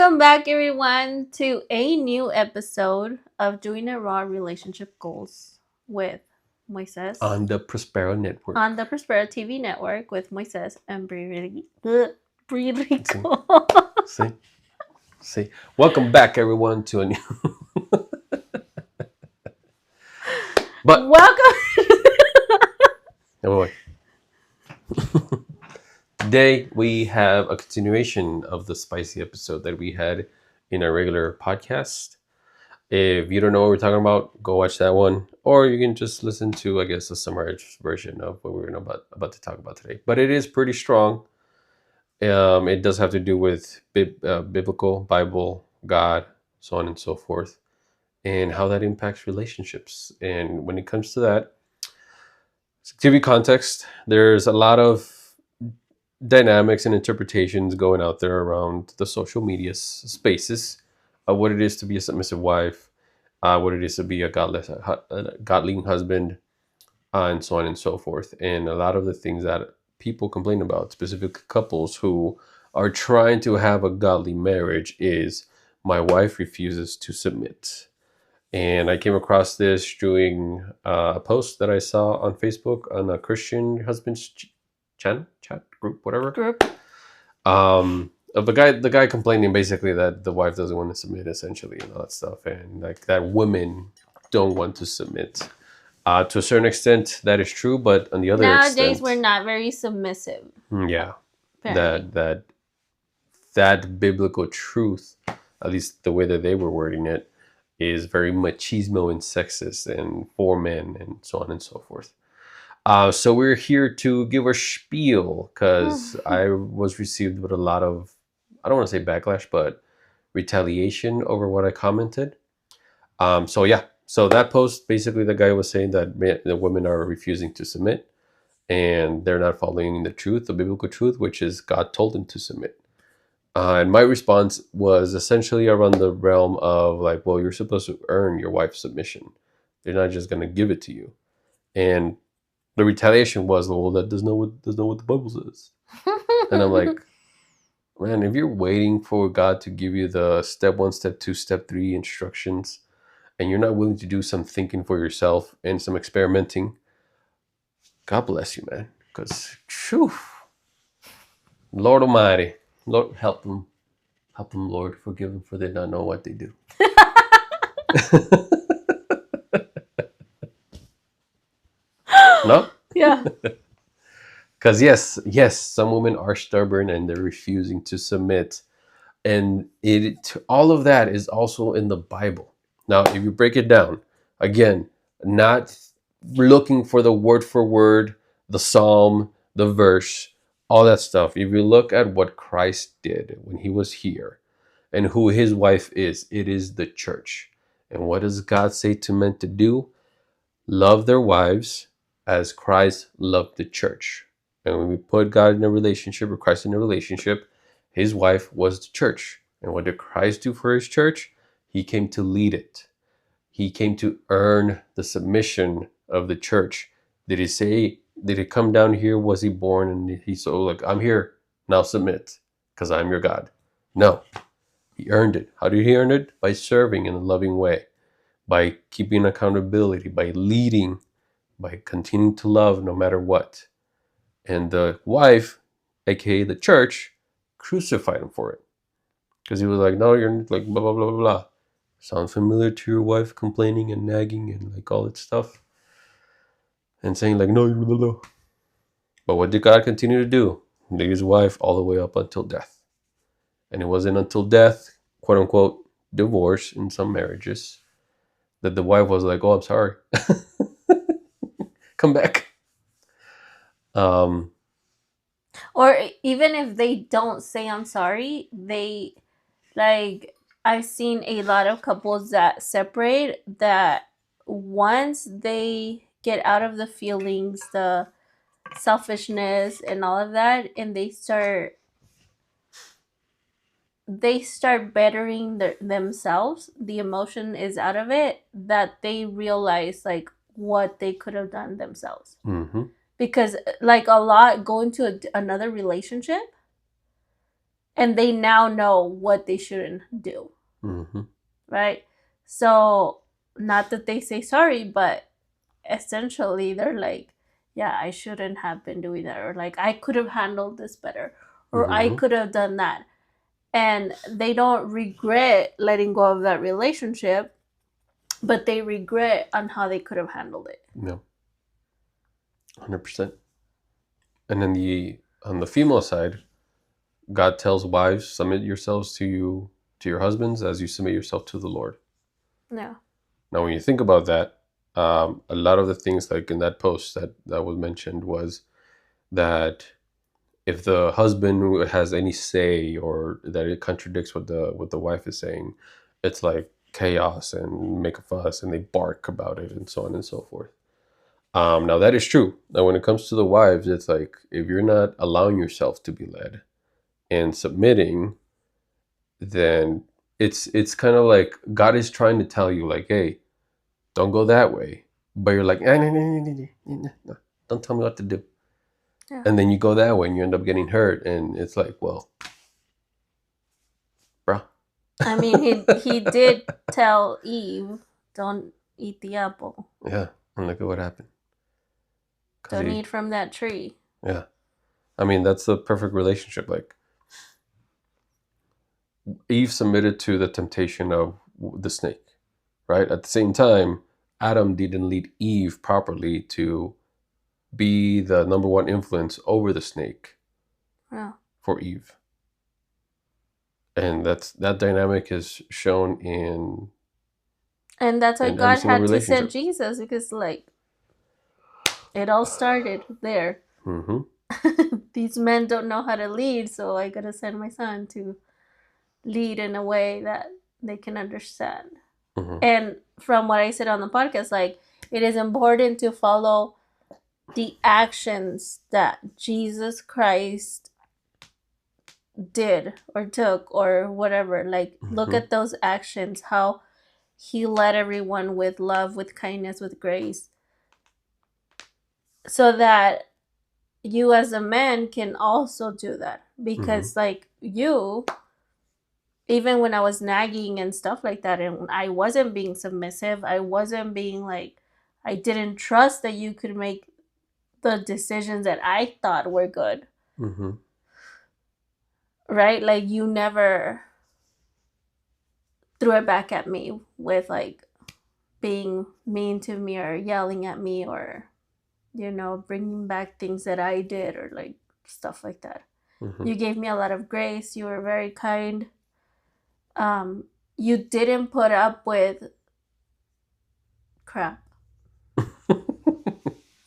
Welcome back, everyone, to a new episode of Doing It Raw Relationship Goals with Moises on the Prospero Network. on the Prospero TV network with Moises and Bririco. See. Welcome back, everyone, to a new. But Welcome. anyway, today we have a continuation of the spicy episode that we had in our regular podcast. If you don't know what we're talking about, go watch that one, or you can just listen to, I guess, a summarized version of what we're about to talk about today. But it is pretty strong. It does have to do with biblical, Bible, God, so on and so forth, and how that impacts relationships. And when it comes to that, to give you context, there's a lot of dynamics and interpretations going out there around the social media spaces of what it is to be a submissive wife, what it is to be a godly husband, and so on and so forth. And a lot of the things that people complain about, specific couples who are trying to have a godly marriage, is my wife refuses to submit. And I came across this during a post that I saw on Facebook on a Christian husband's chat group, whatever. Of the guy complaining basically that the wife doesn't want to submit, essentially, and all that stuff, and like that women don't want to submit. To a certain extent, that is true, but on the other Nowadays, we're not very submissive. Yeah, apparently. that biblical truth, at least the way that they were wording it, is very machismo and sexist and for men and so on and so forth. So we're here to give a spiel because I was received with a lot of, I don't want to say backlash, but retaliation over what I commented. So that post, basically the guy was saying that the women are refusing to submit and they're not following the truth, the biblical truth, which is God told them to submit. And my response was essentially around the realm of like, well, you're supposed to earn your wife's submission. They're not just going to give it to you. And the retaliation was, well, that doesn't know what the Bible says. And I'm like, man, if you're waiting for God to give you the step 1, step 2, step 3 instructions, and you're not willing to do some thinking for yourself and some experimenting, God bless you, man. Because, Lord Almighty, Lord, help them, Lord, forgive them, for they don't know what they do. No? Yeah. Because yes, some women are stubborn and they're refusing to submit. And all of that is also in the Bible. Now, if you break it down, again, not looking for the word for word, the psalm, the verse, all that stuff. If you look at what Christ did when he was here and who his wife is, it is the church. And what does God say to men to do? Love their wives as Christ loved the church. And when we put God in a relationship or Christ in a relationship, his wife was the church. And what did Christ do for his church? He came to lead it. He came to earn the submission of the church. Did he come down here? Was he born and he said, like, I'm here, now submit, because I'm your God? No, he earned it. How did he earn it? By serving in a loving way, by keeping accountability, by leading, by continuing to love no matter what. And the wife, aka the church, crucified him for it. Because he was like, no, you're like blah, blah, blah, blah, blah. Sound familiar to your wife complaining and nagging and like all that stuff? And saying like, no, you're blah, blah. But what did God continue to do? Lead his wife all the way up until death. And it wasn't until death, quote unquote, divorce in some marriages, that the wife was like, oh, I'm sorry. Come back. Or even if they don't say I'm sorry, they, like, I've seen a lot of couples that separate, that once they get out of the feelings, the selfishness and all of that, and they start bettering themselves, the emotion is out of it, that they realize like what they could have done themselves. Mm-hmm. Because like a lot, going to another relationship, and they now know what they shouldn't do, Mm-hmm. right? So, not that they say sorry, but essentially they're like, yeah, I shouldn't have been doing that, or like, I could have handled this better, or I Mm-hmm. could have done that. And they don't regret letting go of that relationship, but they regret on how they could have handled it. Yeah, 100%. And then on the female side, God tells wives, submit yourselves to your husbands as you submit yourself to the Lord. Yeah. Now, when you think about that, a lot of the things like in that post that was mentioned was that if the husband has any say or that it contradicts what the wife is saying, it's like chaos and make a fuss and they bark about it and so on and so forth. Now that is true. Now when it comes to the wives, it's like if you're not allowing yourself to be led and submitting, then it's kind of like God is trying to tell you like, hey, don't go that way, but you're like, don't tell me what to do, Yeah. and then you go that way and you end up getting hurt, and it's like, well, bro. I mean, he did tell Eve, don't eat the apple. Yeah, and look at what happened. Cause Don't eat from that tree. yeah, I mean that's the perfect relationship. Like Eve submitted to the temptation of the snake, right? At the same time, Adam didn't lead Eve properly to be the number one influence over the snake Yeah. for Eve. And that dynamic is shown And that's why in every God single had to send relationship. Jesus, because like it all started there. Mm-hmm. These men don't know how to lead, so I gotta send my son to lead in a way that they can understand. Mm-hmm. And from what I said on the podcast, like, it is important to follow the actions that Jesus Christ did or took or whatever. Like, look Mm-hmm. at those actions, how he led everyone with love, with kindness, with grace, so that you as a man can also do that. Mm-hmm. Because, like, you, even when I was nagging and stuff like that, and I wasn't being submissive, I wasn't being like, I didn't trust that you could make the decisions that I thought were good, Mm-hmm. right? Like, you never threw it back at me with like being mean to me or yelling at me, or, bringing back things that I did, or like stuff like that. Mm-hmm. You gave me a lot of grace. You were very kind. You didn't put up with crap,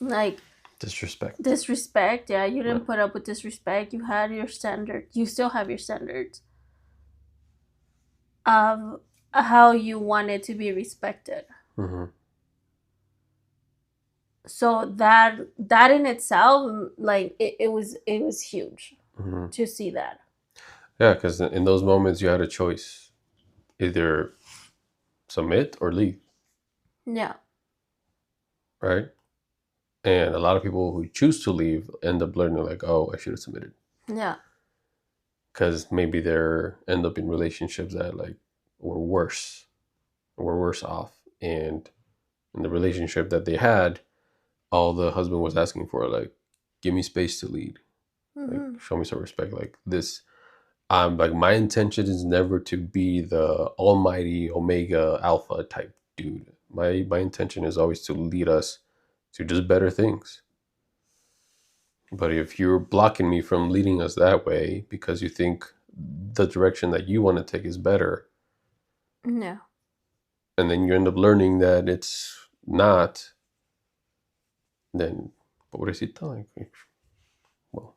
like Disrespect. disrespect. Yeah, you Yeah. didn't put up with disrespect. You had your standards. You still have your standards of how you wanted to be respected. Mm-hmm. So that in itself, like, it was huge Mm-hmm. to see that. Yeah, because in those moments you had a choice: either submit or leave, Yeah. right? And a lot of people who choose to leave end up learning like, oh, I should have submitted, Yeah. because maybe they're end up in relationships that like were worse off, and in the relationship that they had, all the husband was asking for like, give me space to lead, like Mm-hmm. show me some respect, like this. Like my intention is never to be the almighty omega alpha type dude. My intention is always to lead us to just better things. But if you're blocking me from leading us that way because you think the direction that you want to take is better, Yeah. and then you end up learning that it's not, then pobrecita, like, well,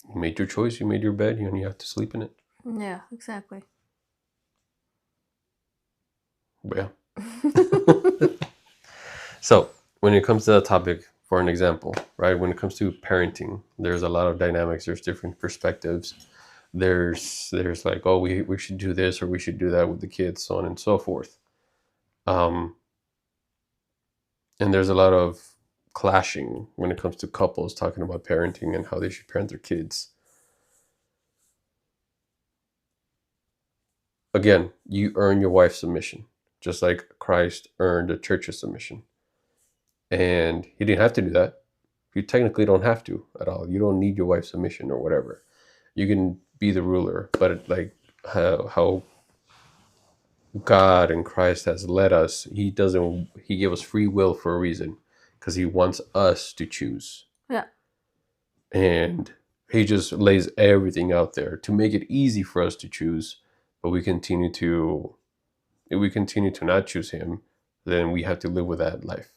you made your choice, you made your bed, and you have to sleep in it. Yeah, exactly. But yeah. So when it comes to that topic, for an example, right? When it comes to parenting, there's a lot of dynamics. There's different perspectives. There's like, oh, we should do this or we should do that with the kids, so on and so forth. Um, and there's a lot of clashing when it comes to couples talking about parenting and how they should parent their kids. again, you earn your wife's submission, just like Christ earned the church's submission. And he didn't have to do that. You technically don't have to at all. You don't need your wife's submission or whatever. You can be the ruler, but like how God and Christ has led us, he gave us free will for a reason, because he wants us to choose. Yeah. And he just lays everything out there to make it easy for us to choose. But if we continue to not choose him, then we have to live with that life.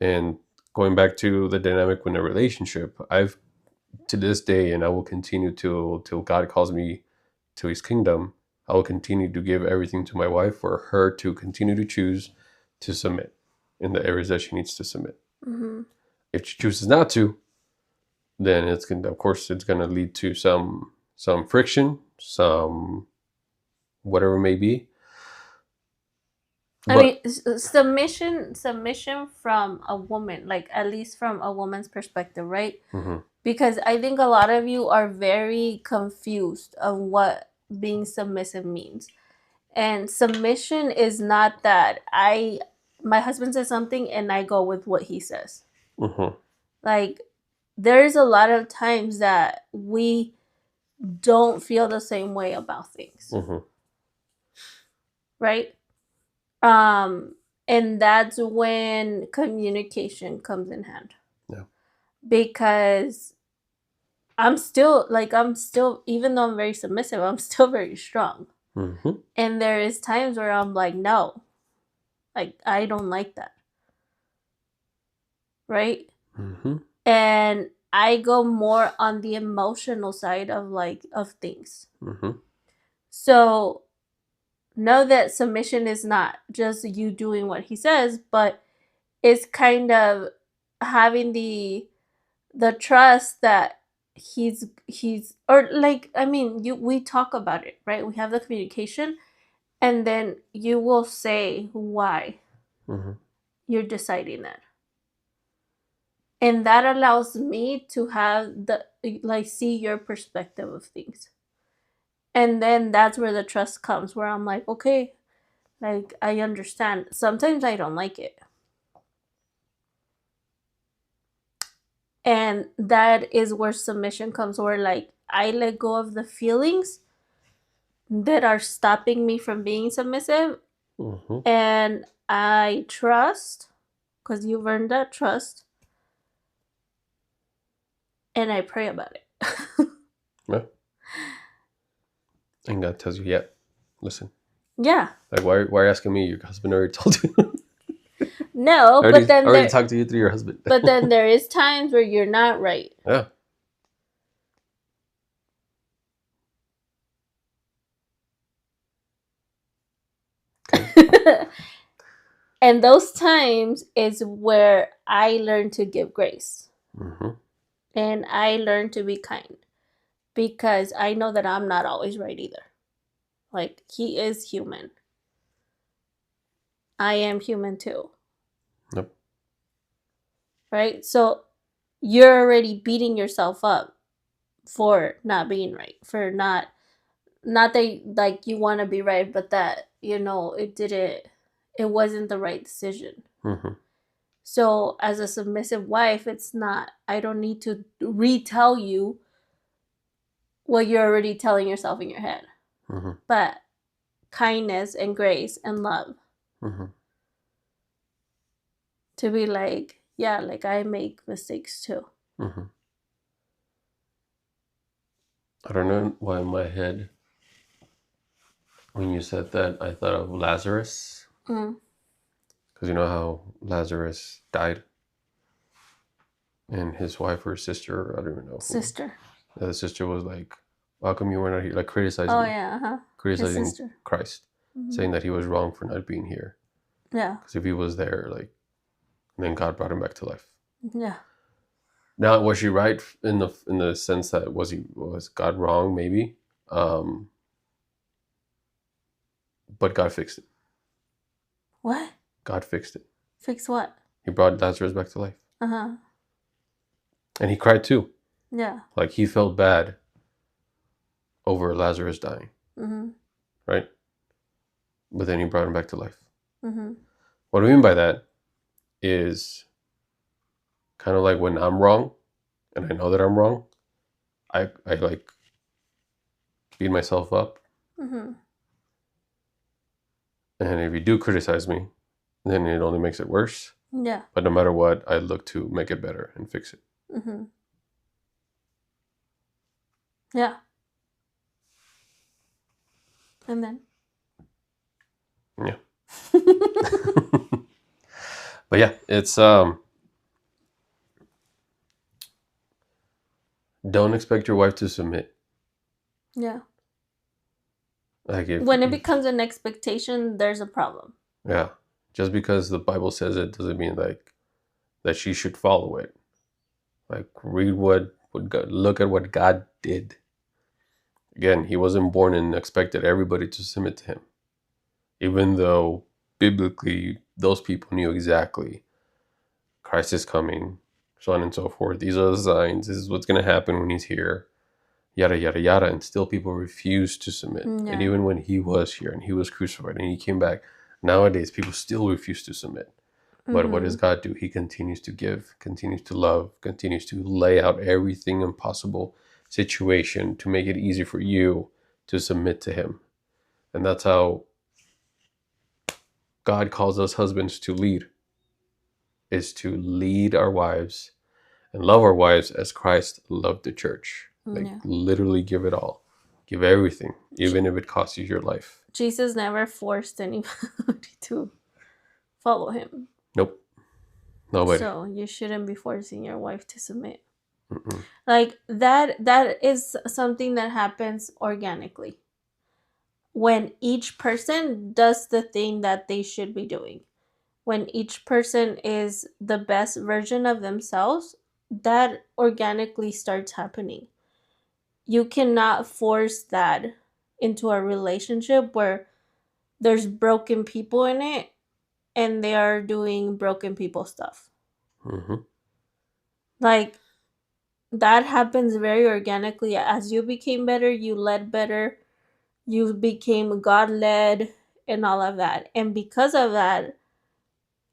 And going back to the dynamic in a relationship, I've, to this day, and I will continue till God calls me to his kingdom, I will continue to give everything to my wife for her to continue to choose to submit in the areas that she needs to submit. Mm-hmm. If she chooses not to, then it's going to lead to some friction, some whatever it may be. I But mean, submission from a woman, like at least from a woman's perspective, right? mm-hmm, Because I think a lot of you are very confused on what being submissive means. And submission is not that my husband says something and I go with what he says. mm-hmm, Like, there's a lot of times that we don't feel the same way about things, mm-hmm, right? Um, and that's when communication comes in hand. yeah, Because I'm still, even though I'm very submissive, I'm still very strong. mm-hmm, And there is times where I'm like, no, like I don't like that. Right? mm-hmm, And I go more on the emotional side of things. mm-hmm, So know that submission is not just you doing what he says, but it's kind of having the trust that he's or like, I mean, we talk about it, right? We have the communication, and then you will say why mm-hmm. you're deciding that. And that allows me to have the like see your perspective of things. And then that's where the trust comes, where I'm like, okay, like I understand. Sometimes I don't like it. And that is where submission comes, where like I let go of the feelings that are stopping me from being submissive, Mm-hmm. and I trust, because you've earned that trust, and I pray about it. Yeah. And God tells you, yeah, listen. Yeah. Like, why are you asking me? Your husband already told you. No, I but then already talked to you through your husband. but then there is times where you're not right. Yeah. And those times is where I learn to give grace. Mm-hmm. And I learn to be kind, because I know that I'm not always right either. Like, he is human. I am human too. Yep. Right? So you're already beating yourself up for not being right, for not that like you want to be right, but that it wasn't the right decision. Mm-hmm. So as a submissive wife, it's not, I don't need to retell you what you're already telling yourself in your head. Mm-hmm. But kindness and grace and love, Mm-hmm. to be like, yeah, like I make mistakes too. Mm-hmm. I don't know why in my head, when you said that, I thought of Lazarus. Mm. Because you know how Lazarus died? And his wife or sister, I don't even know who. Sister. The sister was like, how come you were not here? Like criticizing, Oh yeah, uh-huh. criticizing Christ, Mm-hmm. saying that he was wrong for not being here. Yeah. Because if he was there, like, then God brought him back to life. Yeah. Now, was she right in the sense that was God wrong? Maybe, but God fixed it. What? God fixed it. Fix what? He brought Lazarus back to life, Uh-huh. and he cried too. Yeah. Like he felt bad over Lazarus dying. Mm-hmm. Right? but then he brought him back to life. Mm-hmm. What I mean by that is kind of like when I'm wrong and I know that I'm wrong, I like beat myself up. Mm-hmm. And if you do criticize me, then it only makes it worse. Yeah. But no matter what, I look to make it better and fix it. Mm-hmm. Yeah. And then. Yeah. But yeah, it's don't expect your wife to submit. Yeah. Like if When it becomes an expectation, there's a problem. yeah, just because the Bible says it doesn't mean like that she should follow it. Like read what God, look at what God did. Again, he wasn't born and expected everybody to submit to him. Even though biblically those people knew exactly Christ is coming, so on and so forth. These are the signs. This is what's going to happen when he's here. Yada, yada, yada. And still people refuse to submit. And Yeah. even when he was here and he was crucified and he came back, nowadays people still refuse to submit. But what does Mm-hmm. God do? He continues to give, continues to love, continues to lay out everything impossible situation to make it easy for you to submit to him. And that's how God calls us husbands to lead, is to lead our wives and love our wives as Christ loved the church. Like Yeah. literally give it all. Give everything, even if it costs you your life. Jesus never forced anybody to follow him. Nope. Nobody. So you shouldn't be forcing your wife to submit. Mm-mm. Like that is something that happens organically. When each person does the thing that they should be doing. When each person is the best version of themselves, that organically starts happening. You cannot force that into a relationship where there's broken people in it and they are doing broken people stuff. Mm-hmm. Like that happens very organically. As you became better, you led better, you became God led, and all of that. And because of that,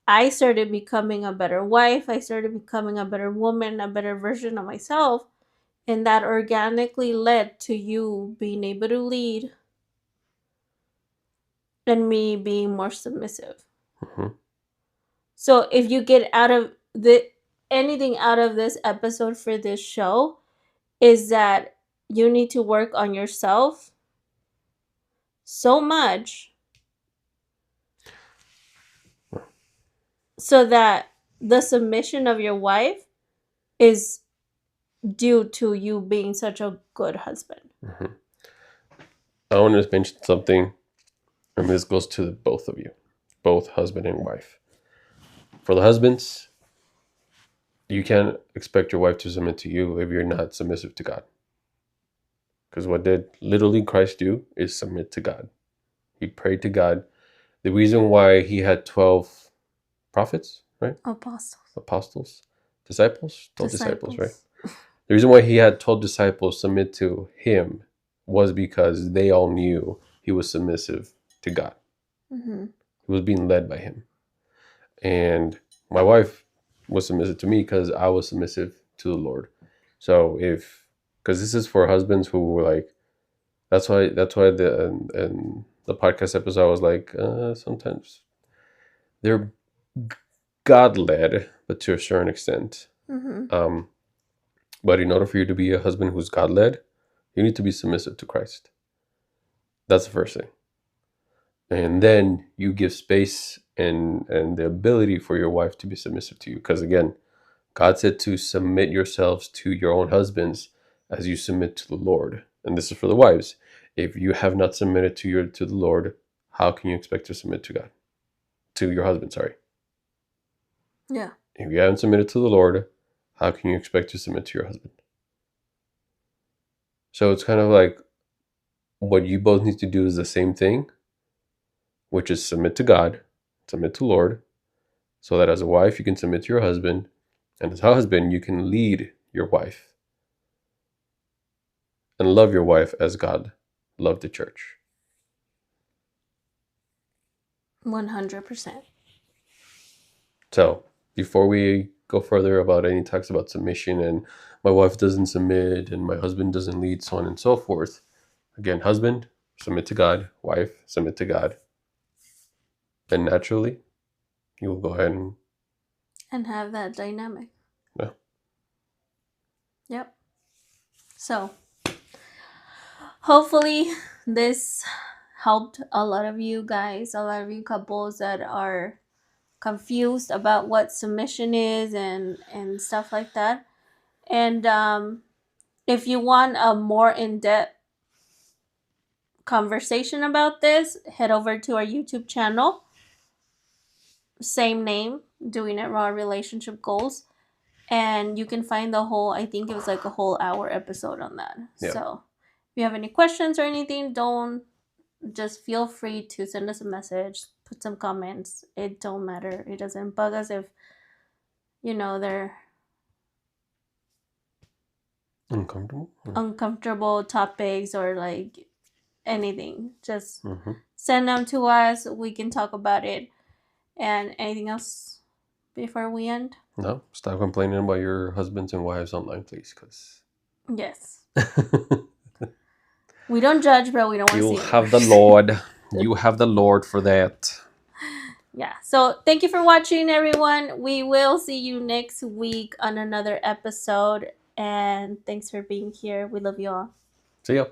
I started becoming a better wife. I started becoming a better woman, a better version of myself. And that organically led to you being able to lead and me being more submissive. Mm-hmm. So if you get out of the anything out of this episode for this show is that you need to work on yourself so much so that the submission of your wife is due to you being such a good husband. Mm-hmm. I want to mention something, and this goes to both of you, both husband and wife. For the husbands, you can't expect your wife to submit to you if you're not submissive to God. Because what did literally Christ do is submit to God. He prayed to God. The reason why he had 12 prophets, right? Apostles. Apostles, disciples, 12 disciples, right? Disciples. The reason why he had 12 disciples submit to him was because they all knew he was submissive to God. Mm-hmm. He was being led by him. And my wife was submissive to me because I was submissive to the Lord. So because this is for husbands who were like, that's why and the podcast episode I was like, sometimes they're God led, but to a certain extent. Mm-hmm. But in order for you to be a husband who's God led, you need to be submissive to Christ. That's the first thing. And then you give space and the ability for your wife to be submissive to you. Because again, God said to submit yourselves to your own husbands as you submit to the Lord. And this is for the wives. If you have not submitted to the Lord, how can you expect to submit to God? To your husband, sorry. Yeah. If you haven't submitted to the Lord, how can you expect to submit to your husband? So it's kind of like what you both need to do is the same thing, which is submit to God, submit to Lord, so that as a wife you can submit to your husband, and as a husband you can lead your wife and love your wife as God loved the church. 100%. So before we go further about any talks about submission and my wife doesn't submit and my husband doesn't lead, so on and so forth. Again, husband, submit to God. Wife, submit to God. And naturally, you will go ahead and And have that dynamic. yeah. Yep. So, hopefully, this helped a lot of you guys, a lot of you couples that are confused about what submission is and stuff like that. And if you want a more in-depth conversation about this, head over to our YouTube channel. Same name, Doing It Raw Relationship Goals. And you can find the whole, I think it was like a whole hour episode on that. Yeah. So if you have any questions or anything, don't just feel free to send us a message, put some comments. It don't matter. It doesn't bug us if they're Uncomfortable. uncomfortable topics or like anything. Just Mm-hmm. send them to us. We can talk about it. And anything else before we end? No, stop complaining about your husbands and wives online, please, because Yes. We don't judge, but we don't want to you see it have the worse. Lord. You have the Lord for that. Yeah. So thank you for watching, everyone. We will see you next week on another episode. And thanks for being here. We love you all. See ya.